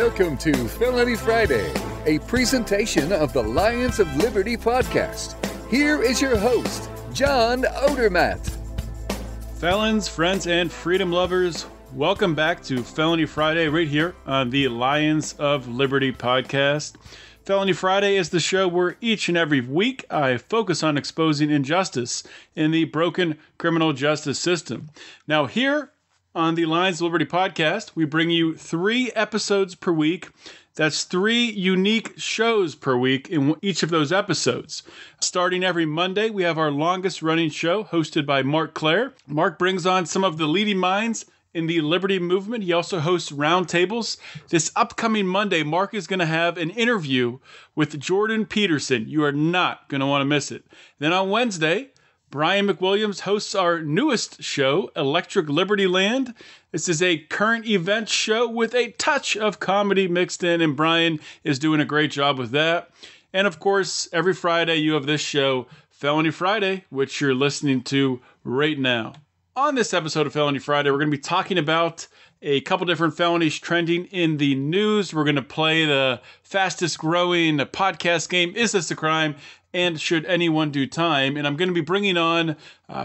Welcome to Felony Friday, a presentation of the Lions of Liberty podcast. Here is your host, John Odermatt. Felons, friends, and freedom lovers, welcome back to Felony Friday right here on the Lions of Liberty podcast. Felony Friday is the show where each and every week I focus on exposing injustice in the broken criminal justice system. Now here on the Lions of Liberty podcast, we bring you 3 episodes per week. That's 3 unique shows per week in each of those episodes. Starting every Monday, we have our longest running show hosted by Mark Clare. Mark brings on some of the leading minds in the Liberty movement. He also hosts roundtables. This upcoming Monday, Mark is going to have an interview with Jordan Peterson. You are not going to want to miss it. Then on Wednesday, Brian McWilliams hosts our newest show, Electric Liberty Land. This is a current event show with a touch of comedy mixed in, and Brian is doing a great job with that. And of course, every Friday you have this show, Felony Friday, which you're listening to right now. On this episode of Felony Friday, we're going to be talking about a couple different felonies trending in the news. We're going to play the fastest growing podcast game, Is This a Crime? And Should Anyone Do Time? And I'm going to be bringing on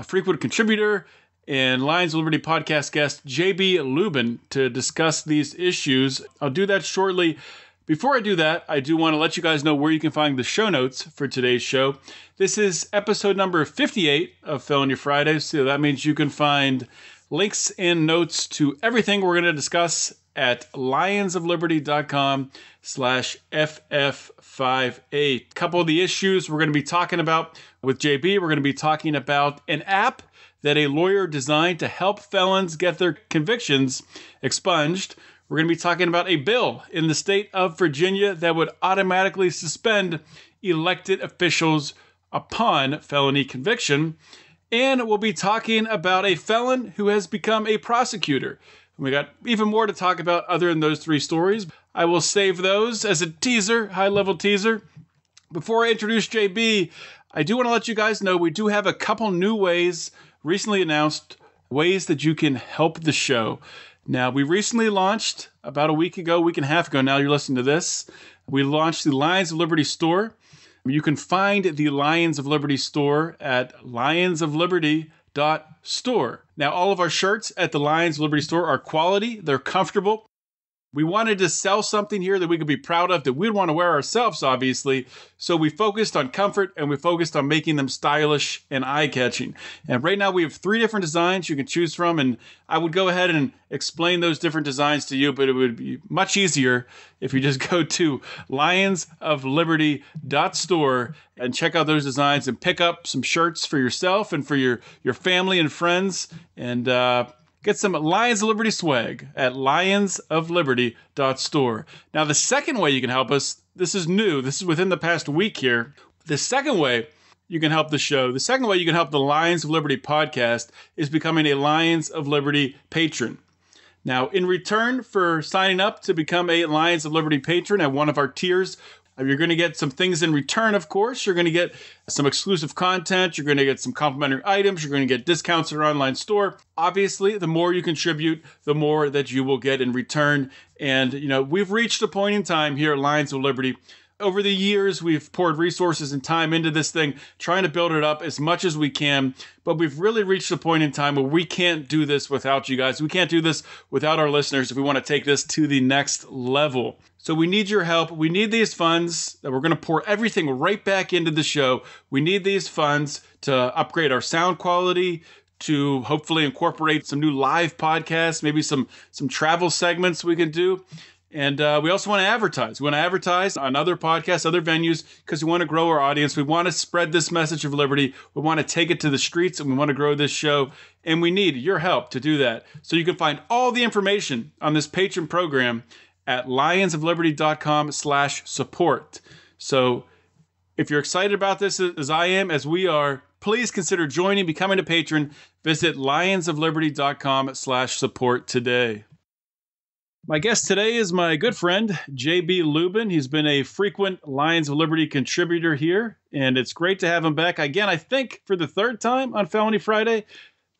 frequent contributor and Lions of Liberty podcast guest J.B. Lubin to discuss these issues. I'll do that shortly. Before I do that, I do want to let you guys know where you can find the show notes for today's show. This is episode number 58 of Felony Friday, so that means you can find links and notes to everything we're going to discuss at lionsofliberty.com/FF58. Couple of the issues we're going to be talking about with JB, we're going to be talking about an app that a lawyer designed to help felons get their convictions expunged. We're going to be talking about a bill in the state of Virginia that would automatically suspend elected officials upon felony conviction. And we'll be talking about a felon who has become a prosecutor. We got even more to talk about other than those 3 stories. I will save those as a teaser, high-level teaser. Before I introduce JB, I do want to let you guys know we do have a couple new ways, recently announced, ways that you can help the show. Now, we recently launched, about a week and a half ago now, you're listening to this, we launched the Lions of Liberty store. You can find the Lions of Liberty store at lionsofliberty.store. Now, all of our shirts at the Lions of Liberty store are quality. They're comfortable. We wanted to sell something here that we could be proud of, that we'd want to wear ourselves, obviously. So we focused on comfort and we focused on making them stylish and eye-catching. And right now we have 3 different designs you can choose from. And I would go ahead and explain those different designs to you, but it would be much easier if you just go to lionsofliberty.store and check out those designs and pick up some shirts for yourself and for your family and friends. And get some Lions of Liberty swag at lionsofliberty.store. Now, the second way you can help us, this is new. This is within the past week here. The second way you can help the show, the second way you can help the Lions of Liberty podcast is becoming a Lions of Liberty patron. Now, in return for signing up to become a Lions of Liberty patron at one of our tiers, you're going to get some things in return, of course. You're going to get some exclusive content. You're going to get some complimentary items. You're going to get discounts at our online store. Obviously, the more you contribute, the more that you will get in return. And, we've reached a point in time here at Lions of Liberty. Over the years, we've poured resources and time into this thing, trying to build it up as much as we can. But we've really reached a point in time where we can't do this without you guys. We can't do this without our listeners if we want to take this to the next level. So we need your help. We need these funds that we're going to pour everything right back into the show. We need these funds to upgrade our sound quality, to hopefully incorporate some new live podcasts, maybe some travel segments we can do. And we also want to advertise. We want to advertise on other podcasts, other venues, because we want to grow our audience. We want to spread this message of liberty. We want to take it to the streets, and we want to grow this show. And we need your help to do that. So you can find all the information on this patron program at lionsofliberty.com/support. So if you're excited about this as I am, as we are, please consider joining, becoming a patron. Visit lionsofliberty.com/support today. My guest today is my good friend, J.B. Lubin. He's been a frequent Lions of Liberty contributor here, and it's great to have him back again, I think, for the 3rd time on Felony Friday.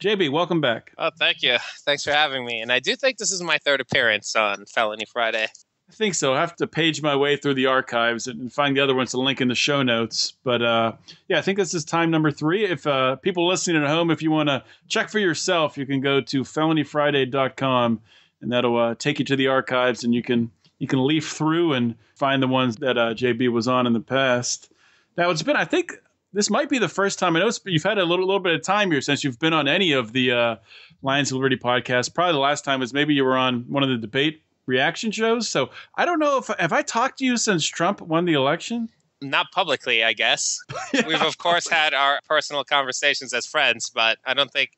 JB, welcome back. Oh, thank you. Thanks for having me. And I do think this is my 3rd appearance on Felony Friday. I think so. I have to page my way through the archives and find the other ones to link in the show notes. But I think this is time number 3. If people listening at home, if you want to check for yourself, you can go to felonyfriday.com, and that'll take you to the archives, and you can leaf through and find the ones that JB was on in the past. Now, it's been, I think this might be the first time. I know you've had a little bit of time here since you've been on any of the Lions of Liberty podcasts. Probably the last time was maybe you were on one of the debate reaction shows. So I don't know have I talked to you since Trump won the election? Not publicly, I guess. Yeah. We've, of course, had our personal conversations as friends, but I don't think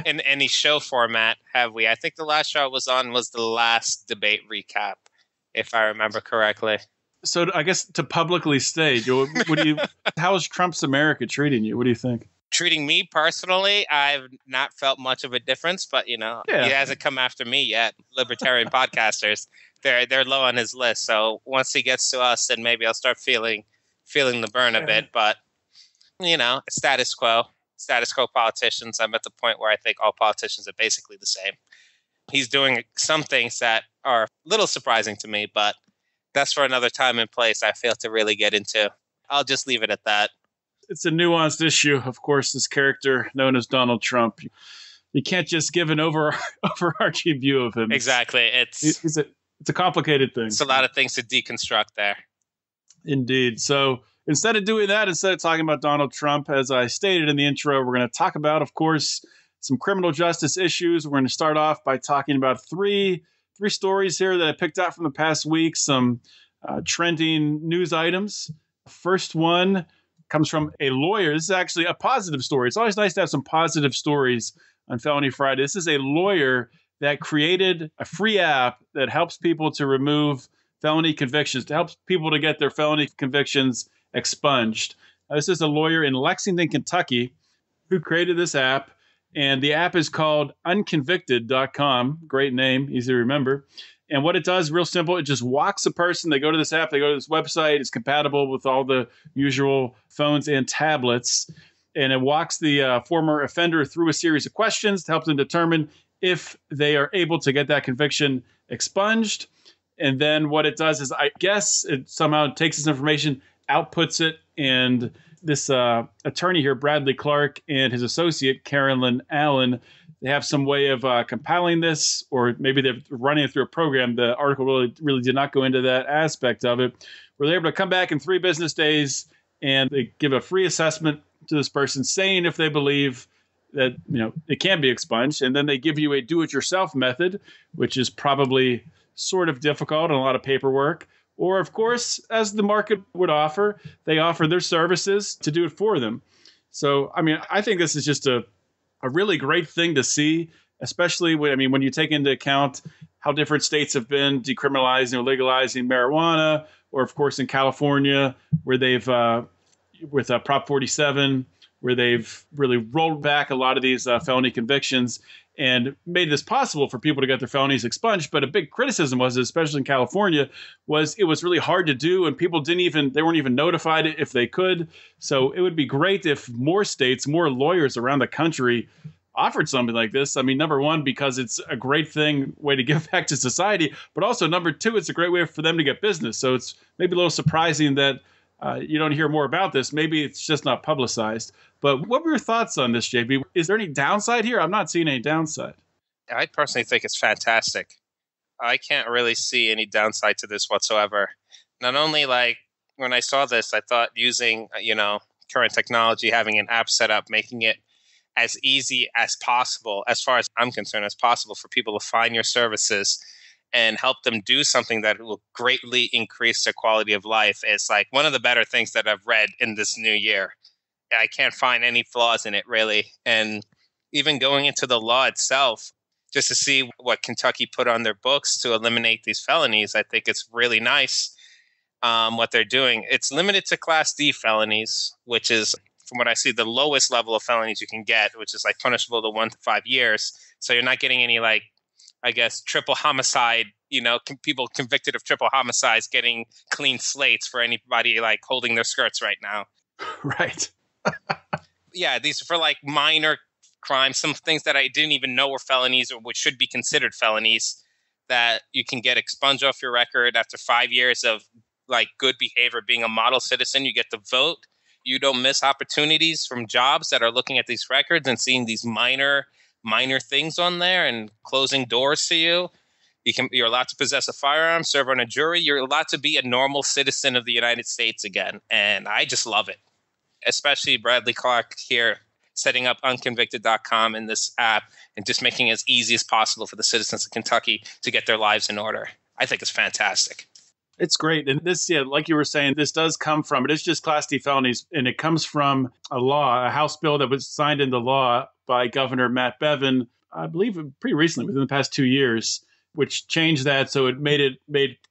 in any show format have we. I think the last show I was on was the last debate recap, if I remember correctly. So I guess to publicly state, how is Trump's America treating you? What do you think? Treating me personally, I've not felt much of a difference, but he hasn't come after me yet. Libertarian podcasters, they're low on his list. So once he gets to us, then maybe I'll start feeling the burn a bit. But status quo politicians. I'm at the point where I think all politicians are basically the same. He's doing some things that are a little surprising to me, but that's for another time and place I fail to really get into. I'll just leave it at that. It's a nuanced issue, of course, this character known as Donald Trump. You can't just give an overarching view of him. Exactly. It's a complicated thing. It's a lot of things to deconstruct there. Indeed. So instead of doing that, instead of talking about Donald Trump, as I stated in the intro, we're going to talk about, of course, some criminal justice issues. We're going to start off by talking about three stories here that I picked out from the past week, some trending news items. First one comes from a lawyer. This is actually a positive story. It's always nice to have some positive stories on Felony Friday. This is a lawyer that created a free app that helps people to remove felony convictions, to help people to get their felony convictions expunged. This is a lawyer in Lexington, Kentucky, who created this app, and the app is called unconvicted.com. Great name, easy to remember. And what it does, real simple, it just walks a person. They go to this app, they go to this website. It's compatible with all the usual phones and tablets. And it walks the former offender through a series of questions to help them determine if they are able to get that conviction expunged. And then what it does is, I guess, it somehow takes this information, outputs it, and this attorney here, Bradley Clark, and his associate, Carolyn Allen, they have some way of compiling this, or maybe they're running it through a program. The article really did not go into that aspect of it, where they're able to come back in 3 business days and they give a free assessment to this person, saying if they believe that it can be expunged, and then they give you a do-it-yourself method, which is probably sort of difficult and a lot of paperwork. Or, of course, as the market would offer, they offer their services to do it for them. So, I think this is just a really great thing to see, especially when you take into account how different states have been decriminalizing or legalizing marijuana, or, of course, in California, where they've, with Prop 47, where they've really rolled back a lot of these felony convictions and made this possible for people to get their felonies expunged. But a big criticism was, especially in California, was it was really hard to do, and people they weren't even notified if they could. So it would be great if more states, more lawyers around the country offered something like this. Number one, because it's a great way to give back to society, but also number two, it's a great way for them to get business. So it's maybe a little surprising that you don't hear more about this. Maybe it's just not publicized. But what were your thoughts on this, JB? Is there any downside here? I'm not seeing any downside. I personally think it's fantastic. I can't really see any downside to this whatsoever. Not only when I saw this, I thought using, current technology, having an app set up, making it as easy as possible, as far as I'm concerned, as possible for people to find your services and help them do something that will greatly increase their quality of life. It's one of the better things that I've read in this new year. I can't find any flaws in it, really. And even going into the law itself, just to see what Kentucky put on their books to eliminate these felonies, I think it's really nice what they're doing. It's limited to Class D felonies, which is, from what I see, the lowest level of felonies you can get, which is punishable to 1 to 5 years. So you're not getting any triple homicide, people convicted of triple homicides getting clean slates for anybody holding their skirts right now. Right. Yeah, these are for minor crimes, some things that I didn't even know were felonies or which should be considered felonies. that you can get expunged off your record after 5 years of like good behavior, being a model citizen. You get to vote. You don't miss opportunities from jobs that are looking at these records and seeing these minor things on there and closing doors to you. You're allowed to possess a firearm, serve on a jury. You're allowed to be a normal citizen of the United States again. And I just love it, especially Bradley Clark here setting up unconvicted.com in this app and just making it as easy as possible for the citizens of Kentucky to get their lives in order. I think it's fantastic. It's great. And this, like you were saying, this does come from, it is just Class D felonies, and it comes from a House bill that was signed into law by Governor Matt Bevin, I believe pretty recently, within the past 2 years, which changed that. So it made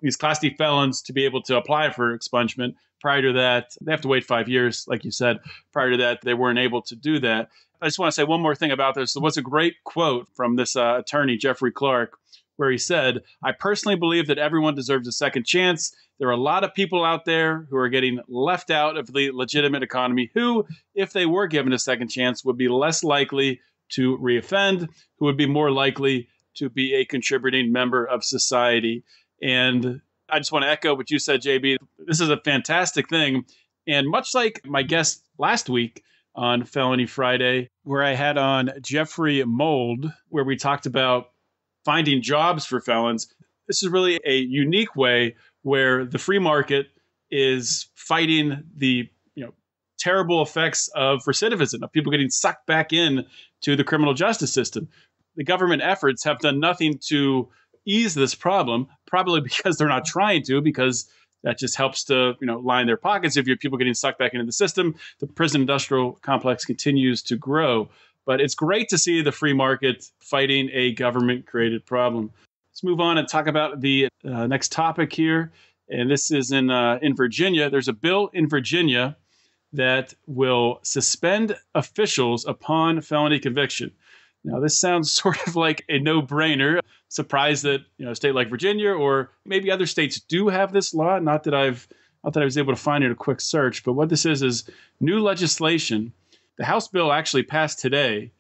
these Class D felons to be able to apply for expungement. Prior to that, they have to wait 5 years, like you said. Prior to that, they weren't able to do that. I just want to say one more thing about this. There was a great quote from this attorney, Jeffrey Clark, where he said, "I personally believe that everyone deserves a second chance. There are a lot of people out there who are getting left out of the legitimate economy who, if they were given a second chance, would be less likely to reoffend, who would be more likely to be a contributing member of society." And I just want to echo what you said, JB. This is a fantastic thing. And much like my guest last week on Felony Friday, where I had on Jeffrey Mold, where we talked about finding jobs for felons, this is really a unique way where the free market is fighting the terrible effects of recidivism, of people getting sucked back in to the criminal justice system. The government efforts have done nothing to ease this problem, probably because they're not trying to, because that just helps to line their pockets. If you have people getting sucked back into the system, the prison industrial complex continues to grow. But it's great to see the free market fighting a government-created problem. Let's move on and talk about the next topic here. And this is in Virginia. There's a bill in Virginia that will suspend officials upon felony conviction. Now, this sounds sort of like a no-brainer. Surprised that a state like Virginia or maybe other states do have this law. Not that I was able to find it in a quick search, but what this is new legislation. The House bill actually passed today.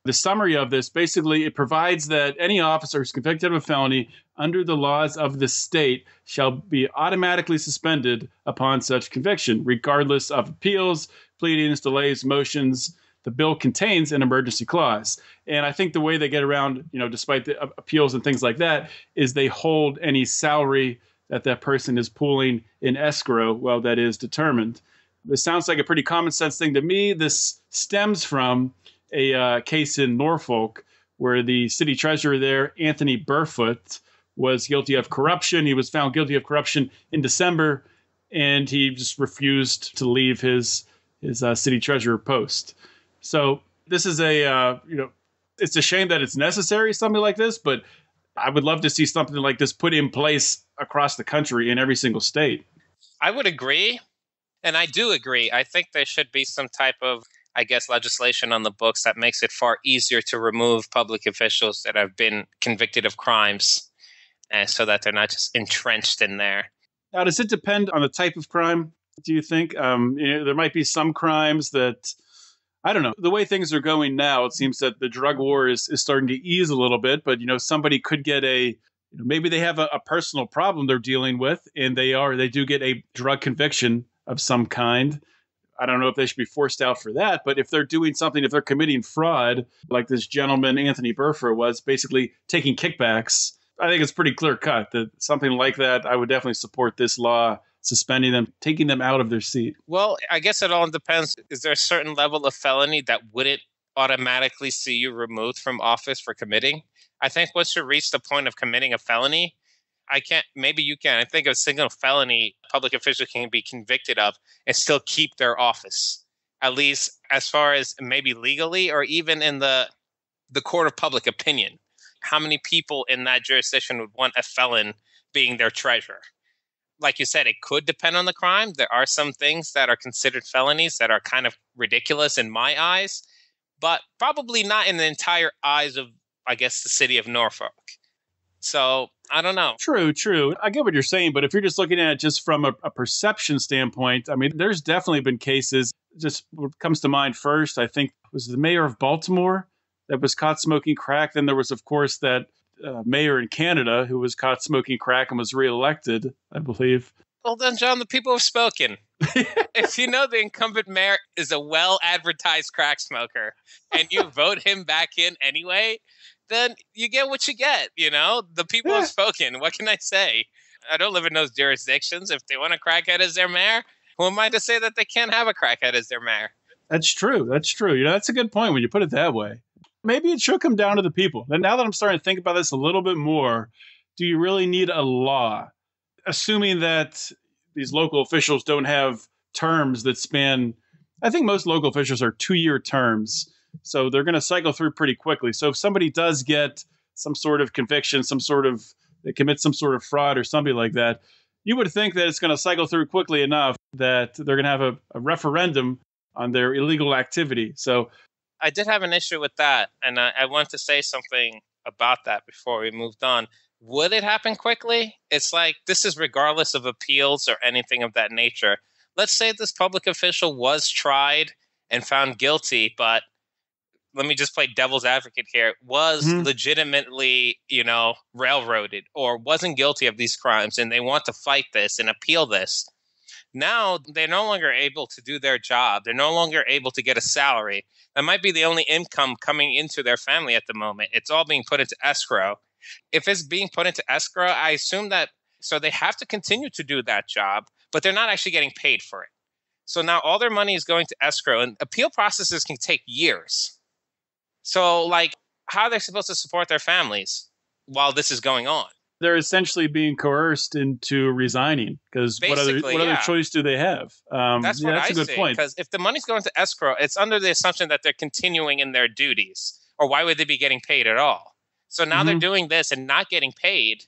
The summary of this, basically, it provides that any officer who's convicted of a felony under the laws of the state shall be automatically suspended upon such conviction, regardless of appeals, pleadings, delays, motions. The bill contains an emergency clause. And I think the way they get around, despite the appeals and things like that, is they hold any salary that person is pooling in escrow while that is determined. This sounds like a pretty common sense thing to me. This stems from a case in Norfolk where the city treasurer there, Anthony Burfoot, was guilty of corruption. He was found guilty of corruption in December, and he just refused to leave his city treasurer post. So this is it's a shame that it's necessary, something like this, but I would love to see something like this put in place across the country in every single state. I would agree. And I do agree. I think there should be some type of, legislation on the books that makes it far easier to remove public officials that have been convicted of crimes, so that they're not just entrenched in there. Now, does it depend on the type of crime, do you think? There might be some crimes that, I don't know. The way things are going now, it seems that the drug war is starting to ease a little bit, but, somebody could get maybe they have a personal problem they're dealing with, and they do get a drug conviction of some kind. I don't know if they should be forced out for that, but if they're doing something, if they're committing fraud, like this gentleman, Anthony Burfoot, was basically taking kickbacks, I think it's pretty clear cut that something like that, I would definitely support this law, suspending them, taking them out of their seat. Well, I guess it all depends. Is there a certain level of felony that wouldn't automatically see you removed from office for committing? I think once you reach the point of committing a felony, maybe you can. I think a single felony public official can be convicted of and still keep their office, at least as far as maybe legally or even in the court of public opinion. How many people in that jurisdiction would want a felon being their treasurer? Like you said, it could depend on the crime. There are some things that are considered felonies that are kind of ridiculous in my eyes, but probably not in the entire eyes of, the city of Norfolk. So I don't know. True. I get what you're saying, but if you're just looking at it just from a perception standpoint, I mean, there's definitely been cases. Just what comes to mind first, I think, was the mayor of Baltimore that was caught smoking crack. Then there was, of course, that mayor in Canada who was caught smoking crack and was reelected, I believe. Well, then, John, the people have spoken. If you know the incumbent mayor is a well-advertised crack smoker and you vote him back in anyway, then you get what you get, you know? The people have spoken. What can I say? I don't live in those jurisdictions. If they want a crackhead as their mayor, who am I to say that they can't have a crackhead as their mayor? That's true. That's true. You know, that's a good point when you put it that way. Maybe it should come down to the people. And now that I'm starting to think about this a little bit more, do you really need a law? Assuming that these local officials don't have terms that span, I think most local officials are 2-year terms. So they're going to cycle through pretty quickly. So if somebody does get some sort of conviction, they commit some sort of fraud or something like that, you would think that it's going to cycle through quickly enough that they're going to have a referendum on their illegal activity. So I did have an issue with that. And I want to say something about that before we moved on. Would it happen quickly? It's like, this is regardless of appeals or anything of that nature. Let's say this public official was tried and found guilty, but let me just play devil's advocate here, was legitimately, railroaded or wasn't guilty of these crimes, and they want to fight this and appeal this. Now they're no longer able to do their job. They're no longer able to get a salary. That might be the only income coming into their family at the moment. It's all being put into escrow. If it's being put into escrow, I assume that, so they have to continue to do that job, but they're not actually getting paid for it. So now all their money is going to escrow, and appeal processes can take years. So, like, how are they supposed to support their families while this is going on? They're essentially being coerced into resigning because what other choice do they have? That's a good point. Because if the money's going to escrow, it's under the assumption that they're continuing in their duties, or why would they be getting paid at all? So now they're doing this and not getting paid.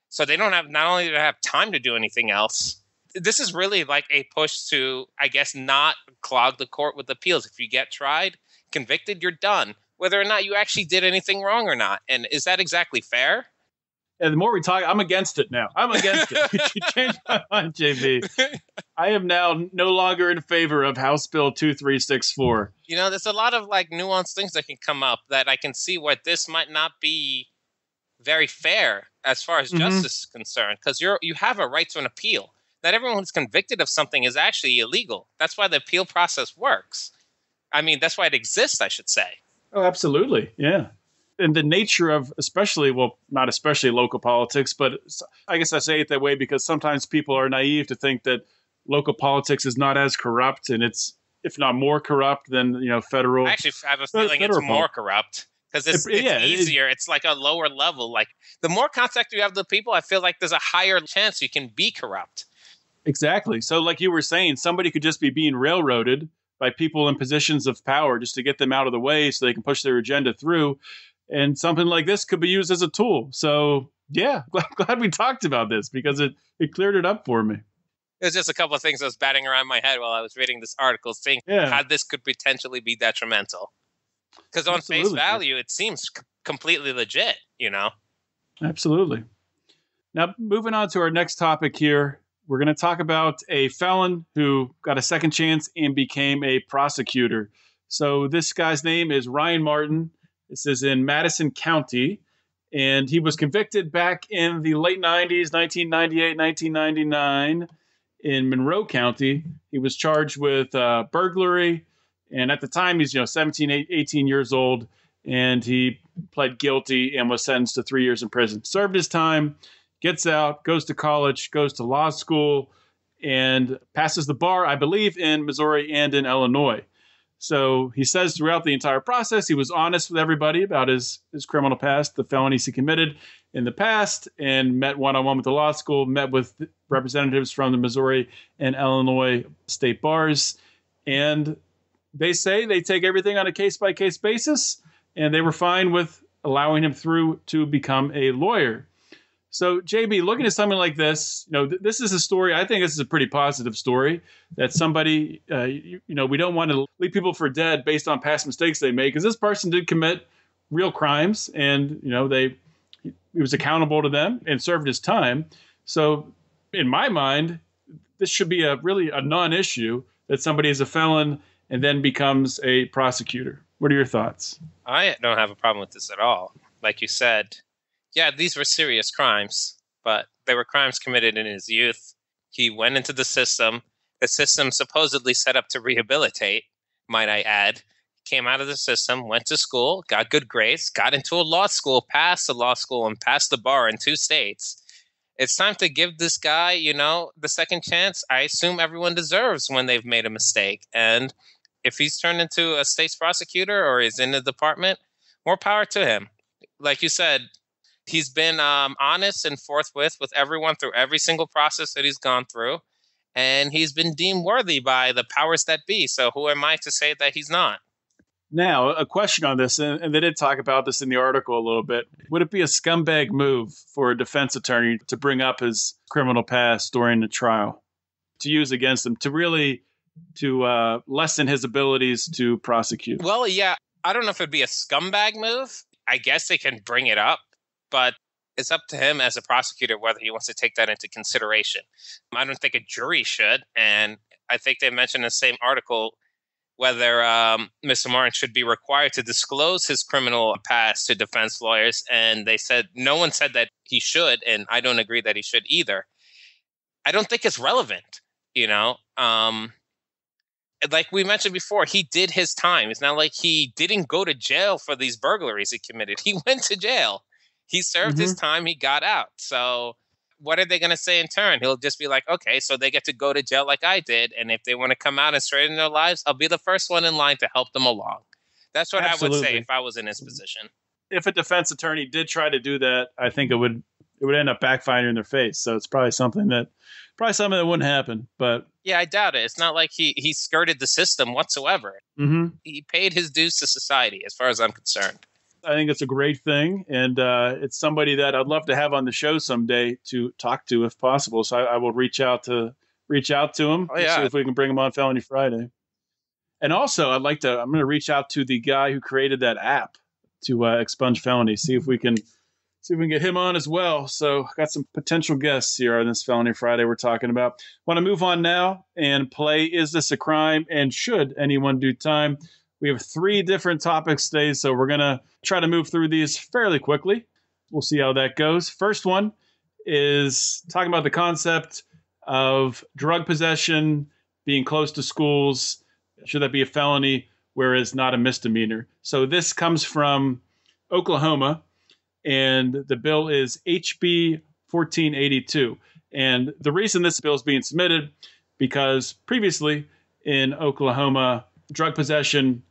So they not only do they have time to do anything else. This is really like a push to, I guess, not clog the court with appeals. If you get tried, convicted, you're done, whether or not you actually did anything wrong or not. And is that exactly fair? And the more we talk, I'm against it now. I'm against it. You changed my mind, JB. I am now no longer in favor of House Bill 2364. There's a lot of like nuanced things that can come up that I can see where this might not be very fair as far as justice is concerned, because you have a right to an appeal. Not everyone who's convicted of something is actually illegal. That's why the appeal process works. I mean, that's why it exists, I should say. Oh, absolutely. Yeah. And the nature of not especially local politics, but I guess I say it that way because sometimes people are naive to think that local politics is not as corrupt, and it's, if not more corrupt than, federal. I actually have a feeling it's more corrupt because it's easier. It's like a lower level. Like the more contact you have with people, I feel like there's a higher chance you can be corrupt. Exactly. So like you were saying, somebody could just be being railroaded by people in positions of power just to get them out of the way so they can push their agenda through. And something like this could be used as a tool. So, yeah, glad we talked about this because it cleared it up for me. There's just a couple of things that was batting around my head while I was reading this article, saying how this could potentially be detrimental. Because on face value, it seems completely legit, Absolutely. Now, moving on to our next topic here, we're going to talk about a felon who got a second chance and became a prosecutor. So this guy's name is Ryan Martin. This is in Madison County, and he was convicted back in the late 90s, 1998, 1999, in Monroe County. He was charged with burglary, and at the time, he's 17, 18 years old, and he pled guilty and was sentenced to 3 years in prison. Served his time, gets out, goes to college, goes to law school, and passes the bar, I believe, in Missouri and in Illinois. So he says throughout the entire process, he was honest with everybody about his criminal past, the felonies he committed in the past, and met one-on-one with the law school, met with representatives from the Missouri and Illinois state bars. And they say they take everything on a case-by-case basis, and they were fine with allowing him through to become a lawyer. So, JB, looking at something like this, this is a story. I think this is a pretty positive story that somebody, we don't want to leave people for dead based on past mistakes they made, because this person did commit real crimes, and he was accountable to them and served his time. So, in my mind, this should be a non-issue that somebody is a felon and then becomes a prosecutor. What are your thoughts? I don't have a problem with this at all. Like you said, Yeah, these were serious crimes, but they were crimes committed in his youth. He went into the system supposedly set up to rehabilitate, might I add. Came out of the system, went to school, got good grades, got into a law school, passed the law school, and passed the bar in 2 states. It's time to give this guy, the second chance I assume everyone deserves when they've made a mistake. And if he's turned into a state's prosecutor or is in the department, more power to him. Like you said, he's been honest and forthwith with everyone through every single process that he's gone through. And he's been deemed worthy by the powers that be. So who am I to say that he's not? Now, a question on this, and they did talk about this in the article a little bit. Would it be a scumbag move for a defense attorney to bring up his criminal past during the trial, to use against him, to lessen his abilities to prosecute? Well, yeah, I don't know if it'd be a scumbag move. I guess they can bring it up, but it's up to him as a prosecutor whether he wants to take that into consideration. I don't think a jury should, and I think they mentioned in the same article whether Mr. Martin should be required to disclose his criminal past to defense lawyers. And they said, no one said that he should, and I don't agree that he should either. I don't think it's relevant, like we mentioned before, he did his time. It's not like he didn't go to jail for these burglaries he committed. He went to jail. He served his time. He got out. So what are they going to say in turn? He'll just be like, okay, so they get to go to jail like I did. And if they want to come out and straighten their lives, I'll be the first one in line to help them along. That's what Absolutely. I would say if I was in his position. If a defense attorney did try to do that, I think it would end up backfiring in their face. So it's probably something that wouldn't happen. But yeah, I doubt it. It's not like he skirted the system whatsoever. Mm-hmm. He paid his dues to society, as far as I'm concerned. I think it's a great thing, and it's somebody that I'd love to have on the show someday to talk to if possible. So I will reach out to him. Oh, yeah. See if we can bring him on Felony Friday. And also, I'm going to reach out to the guy who created that app to expunge felony. See if we can get him on as well. So got some potential guests here on this Felony Friday we're talking about. Want to move on now and play Is This a Crime? And Should Anyone Do Time? We have 3 different topics today, so we're going to try to move through these fairly quickly. We'll see how that goes. First one is talking about the concept of drug possession being close to schools. Should that be a felony, whereas not a misdemeanor? So this comes from Oklahoma, and the bill is HB 1482. And the reason this bill is being submitted, because previously in Oklahoma, drug possession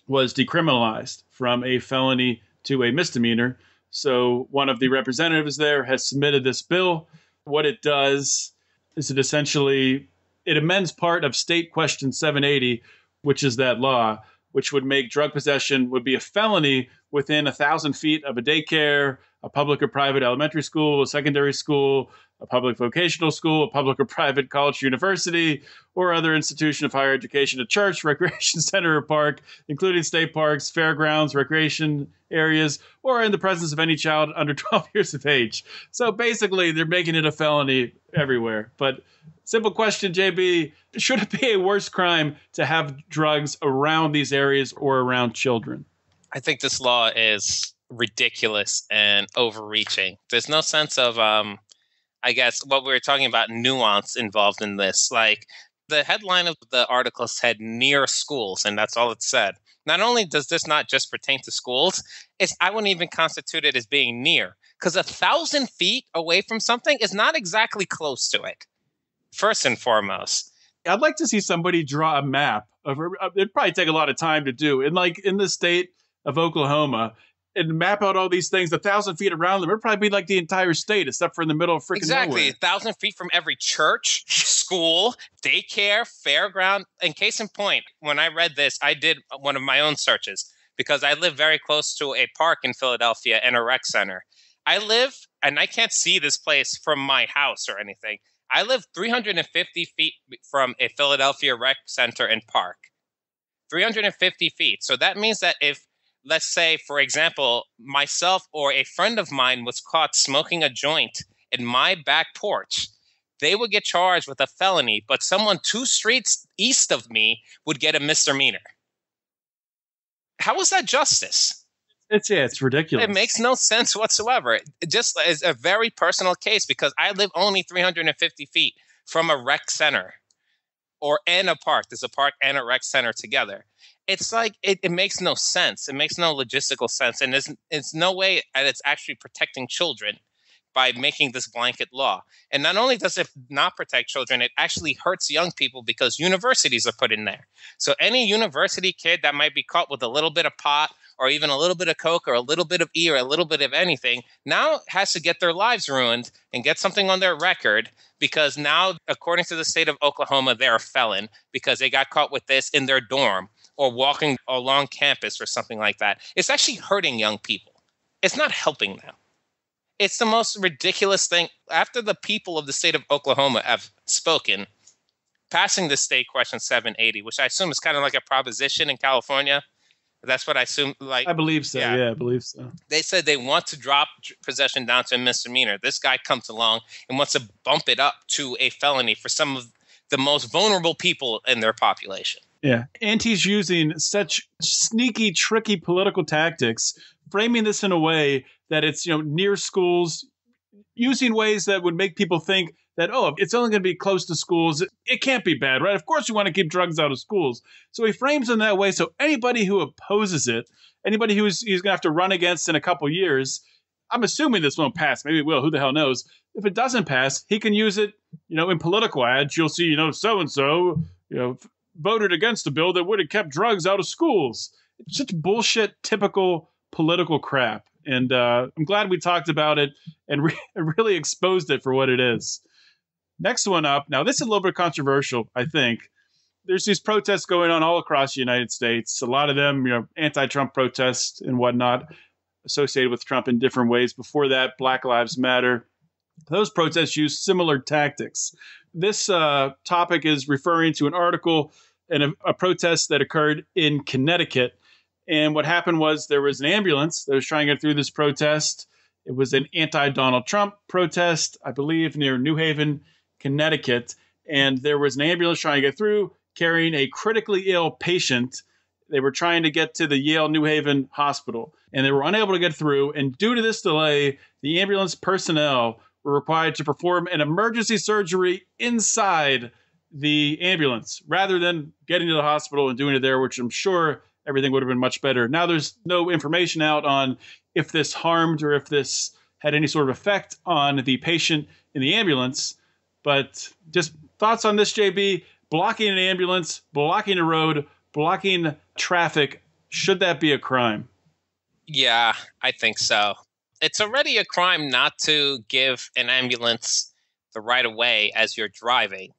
was decriminalized from a felony to a misdemeanor. So one of the representatives there has submitted this bill. What it does is it amends part of State Question 780, which is that law, which would make drug possession would be a felony within 1,000 feet of a daycare, a public or private elementary school, a secondary school, a public vocational school, a public or private college, university, or other institution of higher education, a church, recreation center, or park, including state parks, fairgrounds, recreation areas, or in the presence of any child under 12 years of age. So basically, they're making it a felony everywhere. But simple question, JB, should it be a worse crime to have drugs around these areas or around children? I think this law is ridiculous and overreaching. There's no sense of I guess what we were talking about, nuance involved in this. Like the headline of the article said near schools, and that's all it said. Not only does this not just pertain to schools, I wouldn't even constitute it as being near, because 1,000 feet away from something is not exactly close to it, first and foremost. I'd like to see somebody draw a map of it'd probably take a lot of time to do. And like in the state of Oklahoma, and map out all these things 1,000 feet around them. It'd probably be like the entire state, except for in the middle of freaking nowhere. 1,000 feet from every church, school, daycare, fairground. And case in point, when I read this, I did one of my own searches because I live very close to a park in Philadelphia and a rec center. I live, and I can't see this place from my house or anything. I live 350 feet from a Philadelphia rec center and park. 350 feet. So that means that if, let's say, for example, myself or a friend of mine was caught smoking a joint in my back porch, they would get charged with a felony, but someone 2 streets east of me would get a misdemeanor. How is that justice? It's ridiculous. It makes no sense whatsoever. It just is a very personal case because I live only 350 feet from a rec center and a park. There's a park and a rec center together. It's like it makes no sense. It makes no logistical sense. And there's no way that it's actually protecting children by making this blanket law. And not only does it not protect children, it actually hurts young people because universities are put in there. So any university kid that might be caught with a little bit of pot or even a little bit of coke or a little bit of E or a little bit of anything now has to get their lives ruined and get something on their record because now, according to the state of Oklahoma, they're a felon because they got caught with this in their dorm or walking along campus or something like that. It's actually hurting young people. It's not helping them. It's the most ridiculous thing. After the people of the state of Oklahoma have spoken, passing the state question 780, which I assume is kind of like a proposition in California. That's what I assume. Like, I believe so. Yeah, I believe so. They said they want to drop possession down to a misdemeanor. This guy comes along and wants to bump it up to a felony for some of the most vulnerable people in their population. Yeah. And he's using such sneaky, tricky political tactics, framing this in a way that it's, near schools, using ways that would make people think that, oh, it's only going to be close to schools. It can't be bad, right? Of course you want to keep drugs out of schools. So he frames in that way. So anybody who opposes it, anybody he's going to have to run against in a couple years, I'm assuming this won't pass. Maybe it will. Who the hell knows? If it doesn't pass, he can use it, in political ads. You'll see, so-and-so, voted against a bill that would have kept drugs out of schools. It's such bullshit, typical political crap. And I'm glad we talked about it and really exposed it for what it is. Next one up. Now, this is a little bit controversial, I think. There's these protests going on all across the United States. A lot of them, anti-Trump protests and whatnot associated with Trump in different ways. Before that, Black Lives Matter. Those protests use similar tactics. This topic is referring to an article and a protest that occurred in Connecticut. And what happened was there was an ambulance that was trying to get through this protest. It was an anti-Donald Trump protest, I believe, near New Haven, Connecticut. And there was an ambulance trying to get through, carrying a critically ill patient. They were trying to get to the Yale New Haven Hospital, and they were unable to get through. And due to this delay, the ambulance personnel were required to perform an emergency surgery inside the ambulance rather than getting to the hospital and doing it there, which I'm sure everything would have been much better. Now there's no information out on if this harmed or if this had any sort of effect on the patient in the ambulance. But just thoughts on this, JB? Blocking an ambulance, blocking a road, blocking traffic. Should that be a crime? Yeah, I think so. It's already a crime not to give an ambulance the right of way as you're driving.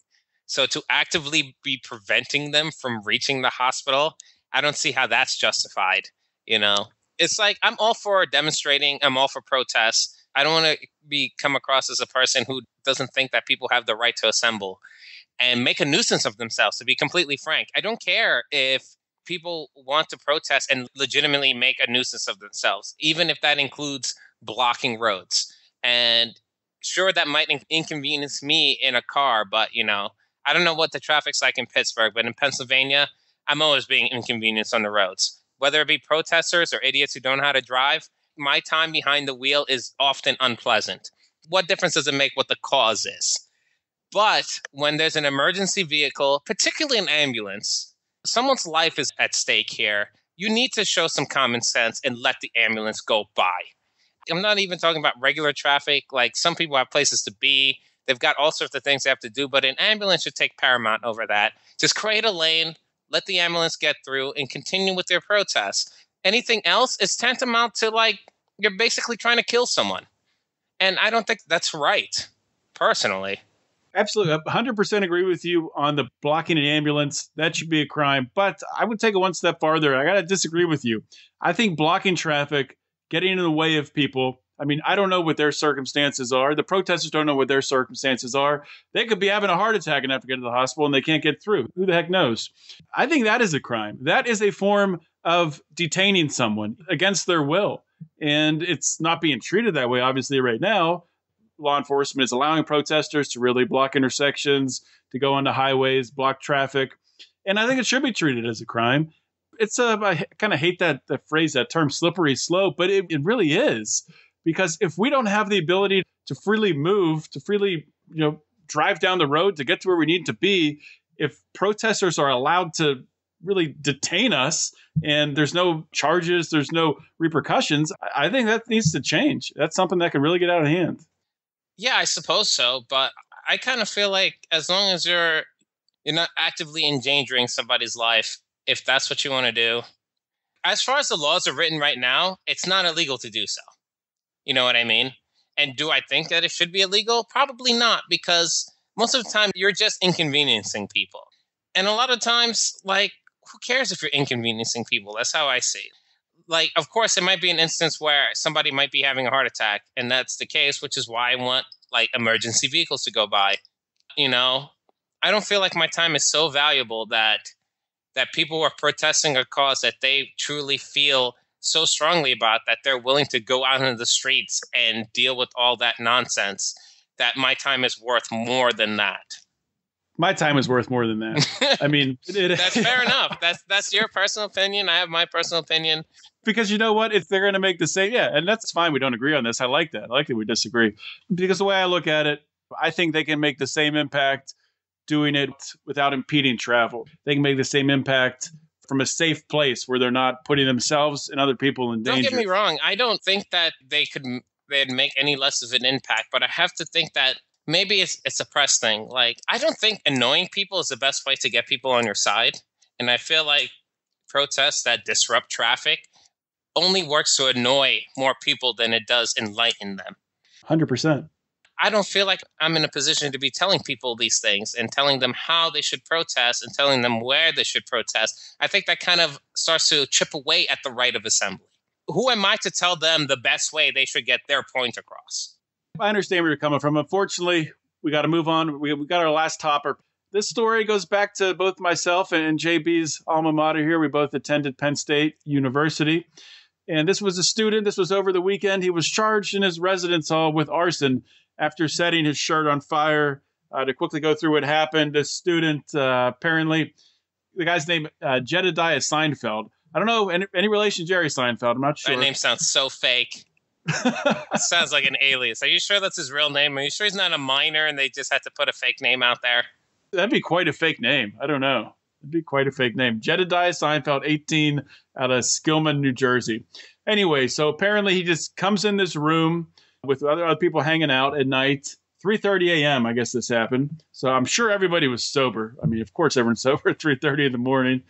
So to actively be preventing them from reaching the hospital, I don't see how that's justified. It's like, I'm all for demonstrating. I'm all for protests. I don't want to come across as a person who doesn't think that people have the right to assemble and make a nuisance of themselves, to be completely frank. I don't care if people want to protest and legitimately make a nuisance of themselves, even if that includes blocking roads. And sure, that might inconvenience me in a car, but, I don't know what the traffic's like in Pittsburgh, but in Pennsylvania, I'm always being inconvenienced on the roads. Whether it be protesters or idiots who don't know how to drive, my time behind the wheel is often unpleasant. What difference does it make what the cause is? But when there's an emergency vehicle, particularly an ambulance, someone's life is at stake here. You need to show some common sense and let the ambulance go by. I'm not even talking about regular traffic. Like, some people have places to be. They've got all sorts of things they have to do, but an ambulance should take paramount over that. Just create a lane, let the ambulance get through, and continue with their protests. Anything else is tantamount to, like, you're basically trying to kill someone. And I don't think that's right, personally. Absolutely. 100% agree with you on the blocking an ambulance. That should be a crime. But I would take it one step farther. I got to disagree with you. I think blocking traffic, getting in the way of people, I don't know what their circumstances are. The protesters don't know what their circumstances are. They could be having a heart attack and have to get to the hospital and they can't get through. Who the heck knows? I think that is a crime. That is a form of detaining someone against their will. And it's not being treated that way, obviously, right now. Law enforcement is allowing protesters to really block intersections, to go onto highways, block traffic. And I think it should be treated as a crime. I kind of hate that phrase, that term slippery slope, but it really is. Because if we don't have the ability to freely move, to freely, drive down the road to get to where we need to be, if protesters are allowed to really detain us and there's no charges, there's no repercussions, I think that needs to change. That's something that can really get out of hand. Yeah, I suppose so. But I kind of feel like as long as you're not actively endangering somebody's life, if that's what you want to do, as far as the laws are written right now, it's not illegal to do so. You know what I mean? And do I think that it should be illegal? Probably not, because most of the time you're just inconveniencing people. And a lot of times, who cares if you're inconveniencing people? That's how I see it. Of course, it might be an instance where somebody might be having a heart attack, and that's the case, which is why I want, emergency vehicles to go by. I don't feel like my time is so valuable that people are protesting a cause that they truly feel so strongly about that they're willing to go out into the streets and deal with all that nonsense, that my time is worth more than that. My time is worth more than that. I mean, that's fair enough. That's your personal opinion. I have my personal opinion. Because you know what? If they're going to make the same, and that's fine. We don't agree on this. I like that. I like that we disagree. Because the way I look at it, I think they can make the same impact doing it without impeding travel. They can make the same impact from a safe place where they're not putting themselves and other people in danger. Don't get me wrong. I don't think that they'd make any less of an impact, but I have to think that maybe it's a press thing. I don't think annoying people is the best way to get people on your side. And I feel like protests that disrupt traffic only works to annoy more people than it does enlighten them. 100%. I don't feel like I'm in a position to be telling people these things and telling them how they should protest and telling them where they should protest. I think that kind of starts to chip away at the right of assembly. Who am I to tell them the best way they should get their point across? I understand where you're coming from. Unfortunately, we got to move on. We got our last topper. This story goes back to both myself and JB's alma mater here. We both attended Penn State University. And this was a student. This was over the weekend. He was charged in his residence hall with arson after setting his shirt on fire. To quickly go through what happened, this student, apparently, the guy's name, Jedediah Seinfeld. I don't know, any relation to Jerry Seinfeld? I'm not sure. That name sounds so fake. It sounds like an alias. Are you sure that's his real name? Are you sure he's not a minor and they just had to put a fake name out there? That'd be quite a fake name. I don't know. It'd be quite a fake name. Jedediah Seinfeld, 18, out of Skillman, New Jersey. Anyway, so apparently he just comes in this room with other people hanging out at night. 3:30 a.m., I guess this happened. So I'm sure everybody was sober. I mean, of course, everyone's sober at 3:30 in the morning.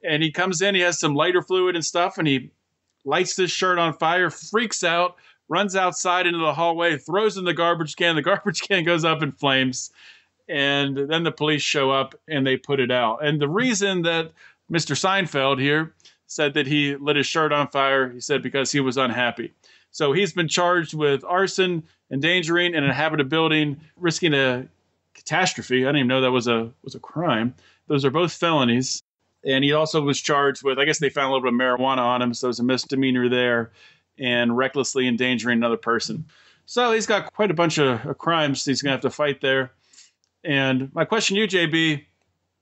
And he comes in, he has some lighter fluid and stuff, and he lights this shirt on fire, freaks out, runs outside into the hallway, throws in the garbage can. The garbage can goes up in flames. And then the police show up and they put it out. And the reason that Mr. Seinfeld here said that he lit his shirt on fire, he said because he was unhappy. So he's been charged with arson, endangering an inhabited building, risking a catastrophe. I didn't even know that was a crime. Those are both felonies. And he also was charged with, I guess they found a little bit of marijuana on him, so there's a misdemeanor there, and recklessly endangering another person. So he's got quite a bunch of crimes he's going to have to fight there. And my question to you, JB,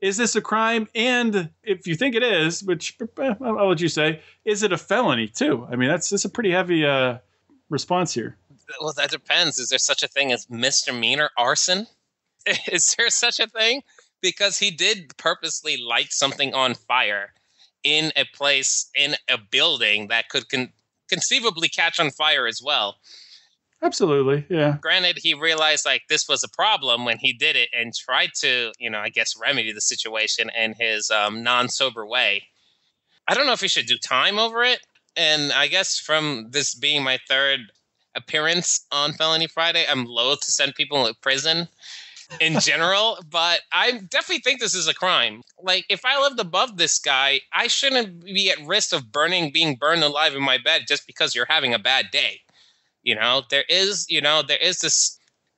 is this a crime? And if you think it is, which I'll let you say, is it a felony too? I mean, that's a pretty heavy response here. Well, that depends. Is there such a thing as misdemeanor arson? Is there such a thing? Because he did purposely light something on fire in a place, in a building that could conceivably catch on fire as well. Absolutely, yeah. Granted, he realized this was a problem when he did it and tried to, I guess, remedy the situation in his non-sober way. I don't know if he should do time over it. And I guess from this being my third appearance on Felony Friday, I'm loath to send people to prison in general, but I definitely think this is a crime. If I lived above this guy, I shouldn't be at risk of being burned alive in my bed just because you're having a bad day. There is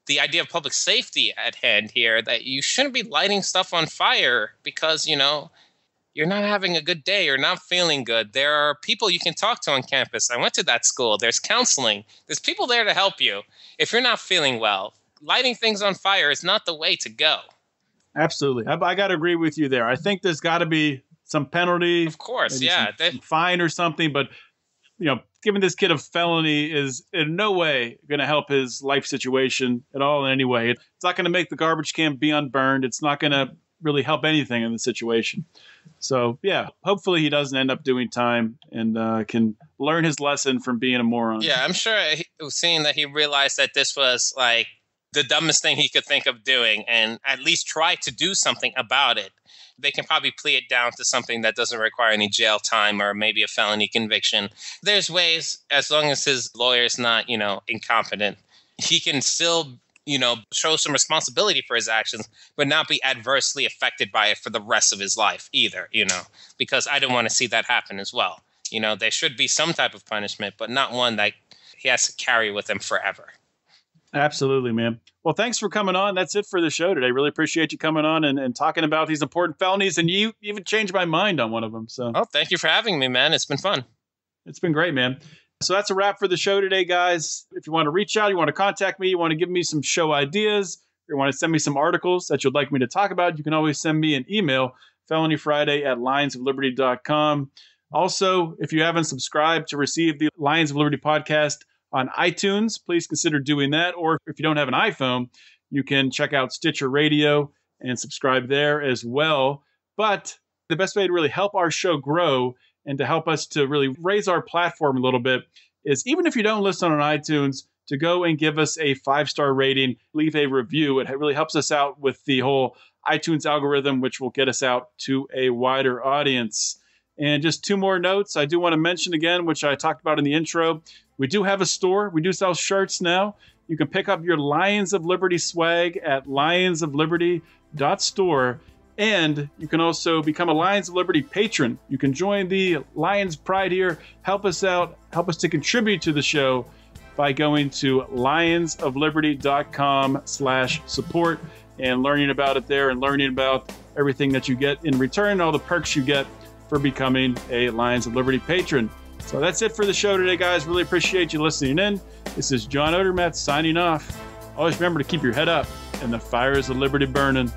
the idea of public safety at hand here, that you shouldn't be lighting stuff on fire because, you're not having a good day or not feeling good. There are people you can talk to on campus. I went to that school. There's counseling. There's people there to help you if you're not feeling well. Lighting things on fire is not the way to go. Absolutely. I got to agree with you there. I think there's got to be some penalty. Of course, yeah. Some fine or something. But, giving this kid a felony is in no way going to help his life situation at all in any way. It's not going to make the garbage can be unburned. It's not going to really help anything in the situation. So, yeah, hopefully he doesn't end up doing time and can learn his lesson from being a moron. Yeah, I'm sure seeing that he realized that this was like the dumbest thing he could think of doing and at least try to do something about it. They can probably plea it down to something that doesn't require any jail time or maybe a felony conviction. There's ways, as long as his lawyer's not, incompetent, he can still, show some responsibility for his actions, but not be adversely affected by it for the rest of his life either, because I don't want to see that happen as well. There should be some type of punishment, but not one that he has to carry with him forever. Absolutely, man. Well, thanks for coming on. That's it for the show today. Really appreciate you coming on and talking about these important felonies. And you even changed my mind on one of them. So, thank you for having me, man. It's been fun. It's been great, man. So that's a wrap for the show today, guys. If you want to reach out, you want to contact me, you want to give me some show ideas, or you want to send me some articles that you'd like me to talk about, you can always send me an email, felonyfriday@lionsofliberty.com. Also, if you haven't subscribed to receive the Lions of Liberty podcast on iTunes, please consider doing that. Or if you don't have an iPhone, you can check out Stitcher Radio and subscribe there as well. But the best way to really help our show grow and to help us to really raise our platform a little bit is, even if you don't listen on iTunes, to go and give us a 5-star rating, leave a review. It really helps us out with the whole iTunes algorithm, which will get us out to a wider audience. And just 2 more notes I do want to mention again, which I talked about in the intro. We do have a store. We do sell shirts now. You can pick up your Lions of Liberty swag at lionsofliberty.store. And you can also become a Lions of Liberty patron. You can join the Lions Pride here, help us out, help us to contribute to the show by going to lionsofliberty.com/support and learning about it there and learning about everything that you get in return, all the perks you get for becoming a Lions of Liberty patron. So that's it for the show today, guys. Really appreciate you listening in. This is John Odermatt signing off. Always remember to keep your head up and the fires of liberty burning.